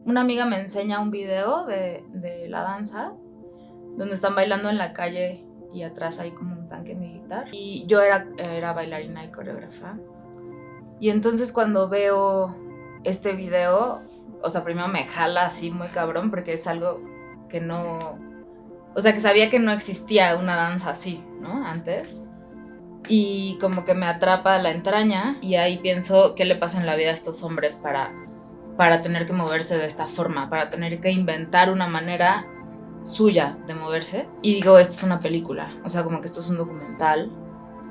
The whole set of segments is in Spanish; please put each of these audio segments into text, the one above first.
una amiga me enseña un video de la danza, donde están bailando en la calle y atrás hay como un tanque militar. Y yo era bailarina y coreógrafa. Y entonces cuando veo este video, o sea, primero me jala así muy cabrón, porque es algo que no... O sea, que sabía que no existía una danza así, ¿no? Antes. Y como que me atrapa la entraña y ahí pienso qué le pasa en la vida a estos hombres para tener que moverse de esta forma, para tener que inventar una manera suya de moverse. Y digo, esto es una película, o sea, como que esto es un documental,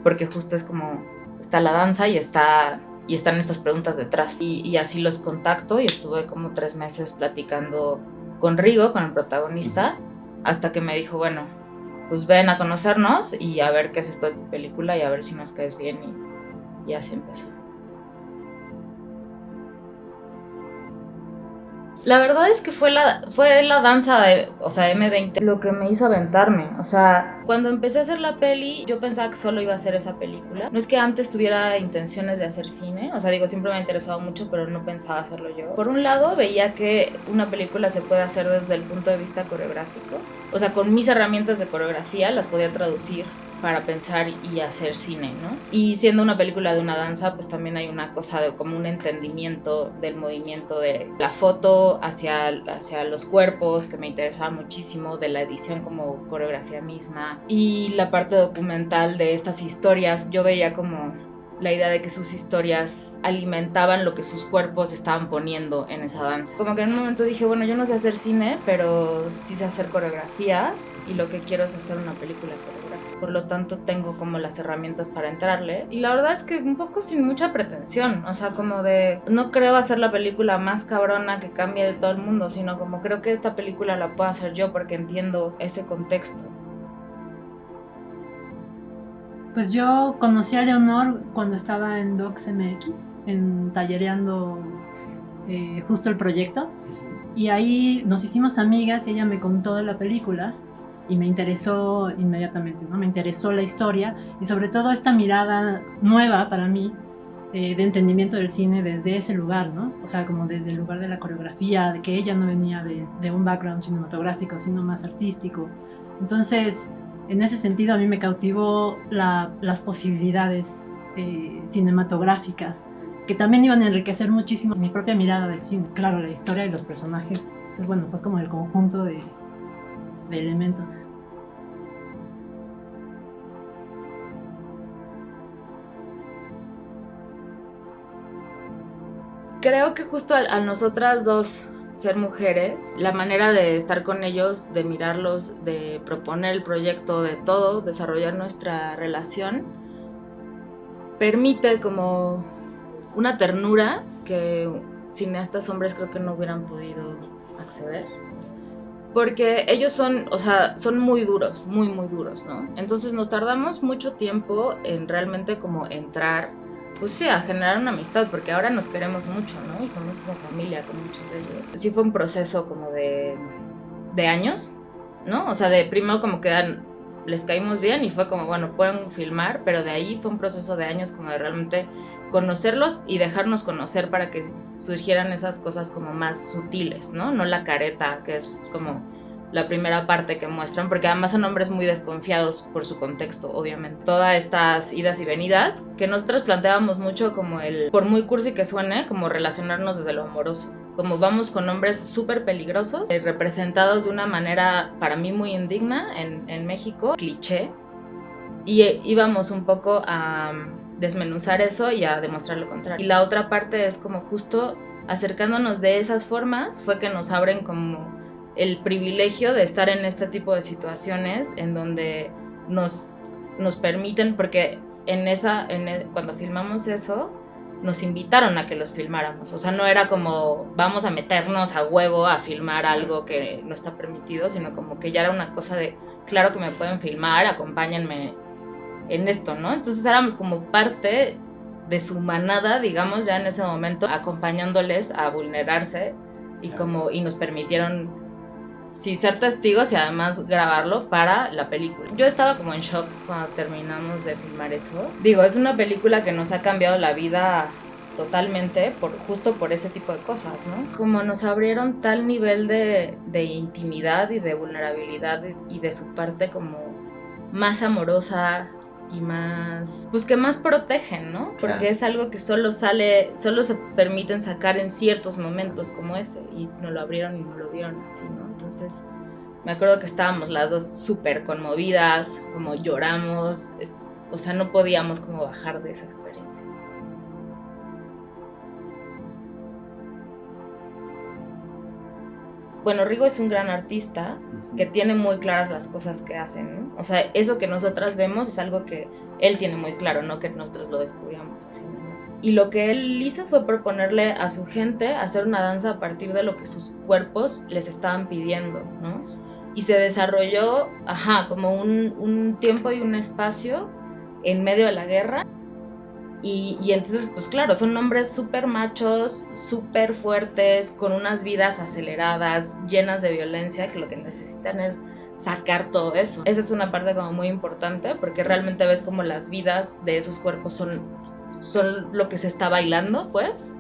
porque justo es como, está la danza y están estas preguntas detrás. Y así los contacto y estuve como 3 meses platicando con Rigo, con el protagonista, hasta que me dijo, bueno, pues ven a conocernos y a ver qué es esta película y a ver si nos caes bien, y así empezó. La verdad es que fue la danza, o sea, M20, lo que me hizo aventarme. O sea, cuando empecé a hacer la peli, yo pensaba que solo iba a hacer esa película. No es que antes tuviera intenciones de hacer cine, o sea, digo, siempre me ha interesado mucho, pero no pensaba hacerlo yo. Por un lado, veía que una película se puede hacer desde el punto de vista coreográfico. O sea, con mis herramientas de coreografía las podía traducir para pensar y hacer cine, ¿no? Y siendo una película de una danza, pues también hay una cosa de como un entendimiento del movimiento de la foto hacia los cuerpos, que me interesaba muchísimo, de la edición como coreografía misma, y la parte documental de estas historias. Yo veía como la idea de que sus historias alimentaban lo que sus cuerpos estaban poniendo en esa danza. Como que en un momento dije, bueno, yo no sé hacer cine, pero sí sé hacer coreografía, y lo que quiero es hacer una película coreográfica. Por lo tanto, tengo como las herramientas para entrarle. Y la verdad es que un poco sin mucha pretensión. O sea, como de... No creo hacer la película más cabrona que cambie de todo el mundo, sino como creo que esta película la puedo hacer yo porque entiendo ese contexto. Pues yo conocí a Leonor cuando estaba en DocsMX, tallereando justo el proyecto. Y ahí nos hicimos amigas y ella me contó de la película y me interesó inmediatamente, ¿no? Me interesó la historia y sobre todo esta mirada nueva para mí de entendimiento del cine desde ese lugar, ¿no? O sea, como desde el lugar de la coreografía, de que ella no venía de un background cinematográfico, sino más artístico. Entonces, en ese sentido, a mí me cautivó las posibilidades cinematográficas, que también iban a enriquecer muchísimo mi propia mirada del cine. Claro, la historia y los personajes. Entonces, bueno, fue como el conjunto de elementos. Creo que justo a nosotras dos ser mujeres, la manera de estar con ellos, de mirarlos, de proponer el proyecto, de todo, desarrollar nuestra relación, permite como una ternura que cineastas hombres creo que no hubieran podido acceder. Porque ellos son, o sea, son muy duros, muy, muy duros, ¿no? Entonces nos tardamos mucho tiempo en realmente como entrar, pues sí, a generar una amistad, porque ahora nos queremos mucho, ¿no? Y somos como familia con muchos de ellos. Sí fue un proceso como de años, ¿no? O sea, de primero como que les caímos bien y fue como, bueno, pueden filmar, pero de ahí fue un proceso de años como de realmente conocerlos y dejarnos conocer para que surgieran esas cosas como más sutiles, ¿no? No la careta, que es como la primera parte que muestran, porque además son hombres muy desconfiados por su contexto, obviamente. Todas estas idas y venidas que nosotros planteábamos mucho como por muy cursi que suene, como relacionarnos desde lo amoroso. Como vamos con hombres súper peligrosos, representados de una manera para mí muy indigna en México, cliché, y íbamos un poco a desmenuzar eso y a demostrar lo contrario. Y la otra parte es como justo acercándonos de esas formas fue que nos abren como el privilegio de estar en este tipo de situaciones en donde nos permiten, porque cuando filmamos eso nos invitaron a que los filmáramos, o sea, no era como vamos a meternos a huevo a filmar algo que no está permitido, sino como que ya era una cosa de claro que me pueden filmar, acompáñenme en esto, ¿no? Entonces éramos como parte de su manada, digamos, ya en ese momento, acompañándoles a vulnerarse y nos permitieron sí ser testigos y además grabarlo para la película. Yo estaba como en shock cuando terminamos de filmar eso. Digo, es una película que nos ha cambiado la vida totalmente justo por ese tipo de cosas, ¿no? Como nos abrieron tal nivel de intimidad y de vulnerabilidad y de su parte como más amorosa y más, pues que más protegen, ¿no? Porque Claro. es algo que solo se permiten sacar en ciertos momentos como ese, y nos lo abrieron y nos lo dieron así, ¿no? Entonces me acuerdo que estábamos las dos súper conmovidas, como lloramos, o sea, no podíamos como bajar de esa experiencia. Bueno, Rigo es un gran artista que tiene muy claras las cosas que hacen, ¿no? O sea, eso que nosotras vemos es algo que él tiene muy claro, no que nosotros lo descubramos así nomás. Y lo que él hizo fue proponerle a su gente hacer una danza a partir de lo que sus cuerpos les estaban pidiendo, ¿no? Y se desarrolló, como un tiempo y un espacio en medio de la guerra. Y entonces, pues claro, son hombres súper machos, súper fuertes, con unas vidas aceleradas, llenas de violencia, que lo que necesitan es sacar todo eso. Esa es una parte como muy importante, porque realmente ves como las vidas de esos cuerpos son lo que se está bailando, pues.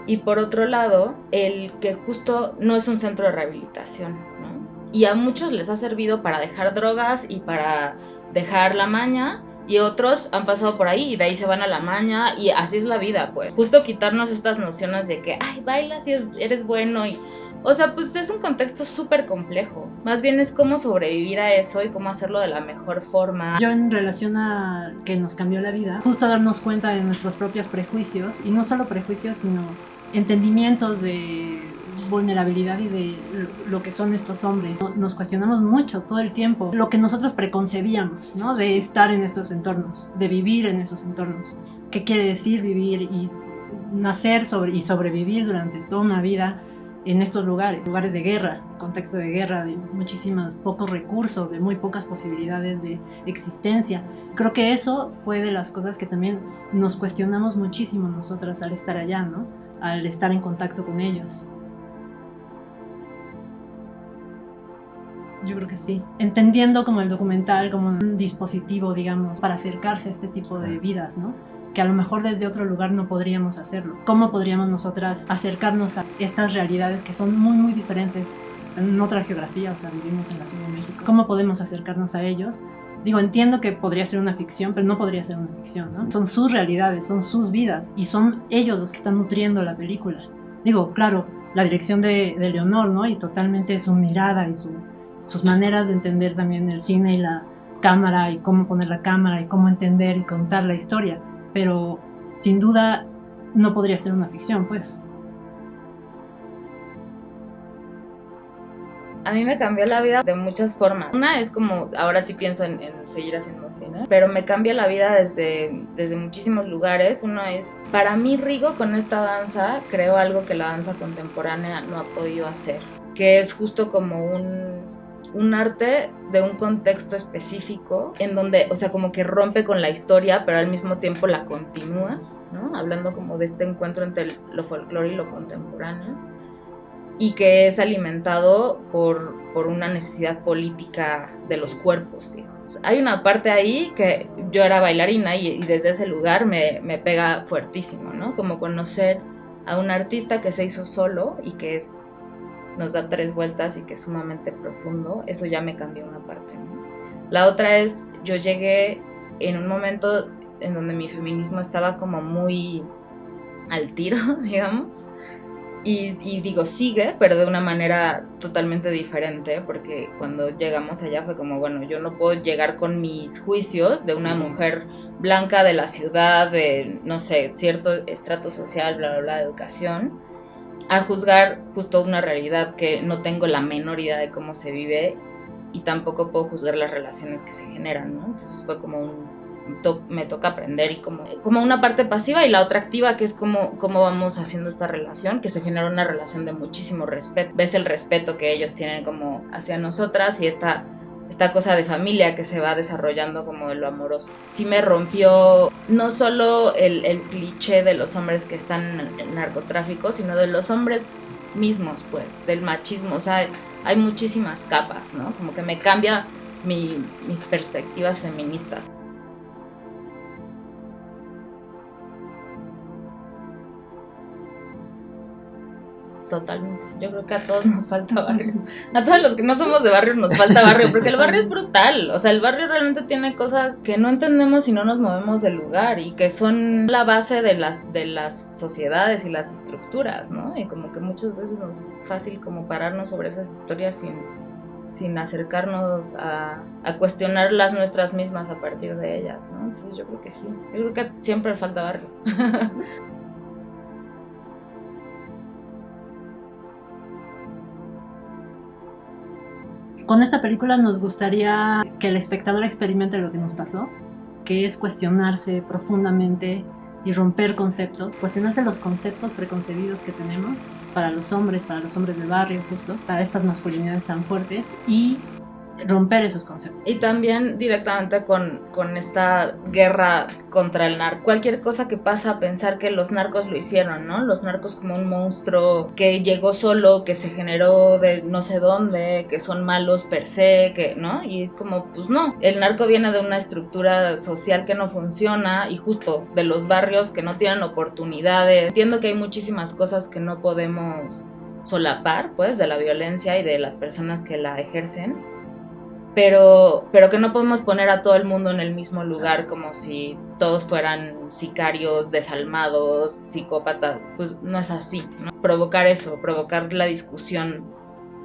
Y por otro lado, el que justo no es un centro de rehabilitación, ¿no? Y a muchos les ha servido para dejar drogas y para dejar la maña, y otros han pasado por ahí y de ahí se van a la maña, y así es la vida, pues. Justo quitarnos estas nociones de que, ay, bailas y eres bueno, y... O sea, pues es un contexto súper complejo. Más bien es cómo sobrevivir a eso y cómo hacerlo de la mejor forma. Yo, en relación a que nos cambió la vida, justo darnos cuenta de nuestros propios prejuicios, y no solo prejuicios, sino entendimientos de vulnerabilidad y de lo que son estos hombres. Nos cuestionamos mucho todo el tiempo lo que nosotros preconcebíamos, ¿no? De estar en estos entornos, de vivir en esos entornos. ¿Qué quiere decir vivir y nacer y sobrevivir durante toda una vida en estos lugares de guerra, contexto de guerra, de muchísimos pocos recursos, de muy pocas posibilidades de existencia? Creo que eso fue de las cosas que también nos cuestionamos muchísimo nosotras al estar allá, ¿no? Al estar en contacto con ellos. Yo creo que sí. Entendiendo como el documental como un dispositivo, digamos, para acercarse a este tipo de vidas, ¿no? Que a lo mejor desde otro lugar no podríamos hacerlo. ¿Cómo podríamos nosotras acercarnos a estas realidades que son muy, muy diferentes en otra geografía? O sea, vivimos en la Ciudad de México. ¿Cómo podemos acercarnos a ellos? Digo, entiendo que podría ser una ficción, pero no podría ser una ficción, ¿no? Son sus realidades, son sus vidas, y son ellos los que están nutriendo la película. Digo, claro, la dirección de Leonor, ¿no? Y totalmente su mirada y sus maneras de entender también el cine y la cámara, y cómo poner la cámara, y cómo entender y contar la historia. Pero sin duda no podría ser una ficción, pues. A mí me cambió la vida de muchas formas. Una es como, ahora sí pienso en seguir haciendo cine, pero me cambia la vida desde muchísimos lugares. Uno es, para mí, Rigo con esta danza creó algo que la danza contemporánea no ha podido hacer, que es justo como un arte de un contexto específico, en donde, o sea, como que rompe con la historia, pero al mismo tiempo la continúa, ¿no? Hablando como de este encuentro entre lo folclore y lo contemporáneo, y que es alimentado por una necesidad política de los cuerpos, digamos. Hay una parte ahí que yo era bailarina y desde ese lugar me pega fuertísimo, ¿no? Como conocer a un artista que se hizo solo y que nos da 3 vueltas y que es sumamente profundo. Eso ya me cambió una parte, ¿no? La otra es, yo llegué en un momento en donde mi feminismo estaba como muy al tiro, digamos. Y digo, sigue, pero de una manera totalmente diferente, porque cuando llegamos allá fue como, bueno, yo no puedo llegar con mis juicios de una mujer blanca de la ciudad, de, no sé, cierto estrato social, bla, bla, bla, de educación, a juzgar justo una realidad que no tengo la menor idea de cómo se vive, y tampoco puedo juzgar las relaciones que se generan, ¿no? Entonces fue como me toca aprender, y como una parte pasiva y la otra activa, que es cómo vamos haciendo esta relación, que se genera una relación de muchísimo respeto. Ves el respeto que ellos tienen como hacia nosotras, y esta cosa de familia que se va desarrollando como de lo amoroso. Sí me rompió no solo el cliché de los hombres que están en narcotráfico, sino de los hombres mismos, pues, del machismo. O sea, hay muchísimas capas, ¿no? Como que me cambia mis perspectivas feministas. Totalmente. Yo creo que a todos nos falta barrio. A todos los que no somos de barrio nos falta barrio, porque el barrio es brutal. O sea, el barrio realmente tiene cosas que no entendemos si no nos movemos del lugar y que son la base de las sociedades y las estructuras, ¿no? Y como que muchas veces nos es fácil como pararnos sobre esas historias sin acercarnos a cuestionar las nuestras mismas a partir de ellas, ¿no? Entonces yo creo que sí. Yo creo que siempre falta barrio. Con esta película nos gustaría que el espectador experimente lo que nos pasó, que es cuestionarse profundamente y romper conceptos, cuestionarse los conceptos preconcebidos que tenemos para los hombres de barrio justo, para estas masculinidades tan fuertes y romper esos conceptos. Y también directamente con esta guerra contra el narco. Cualquier cosa que pasa a pensar que los narcos lo hicieron, ¿no? Los narcos como un monstruo que llegó solo, que se generó de no sé dónde, que son malos per se, que, ¿no? Y es como, pues no. El narco viene de una estructura social que no funciona y justo de los barrios que no tienen oportunidades. Entiendo que hay muchísimas cosas que no podemos solapar, pues, de la violencia y de las personas que la ejercen. Pero que no podemos poner a todo el mundo en el mismo lugar como si todos fueran sicarios, desalmados, psicópatas. Pues no es así, ¿no? Provocar la discusión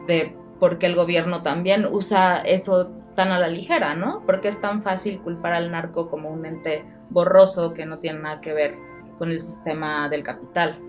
de por qué el gobierno también usa eso tan a la ligera, ¿no? Porque es tan fácil culpar al narco como un ente borroso que no tiene nada que ver con el sistema del capital.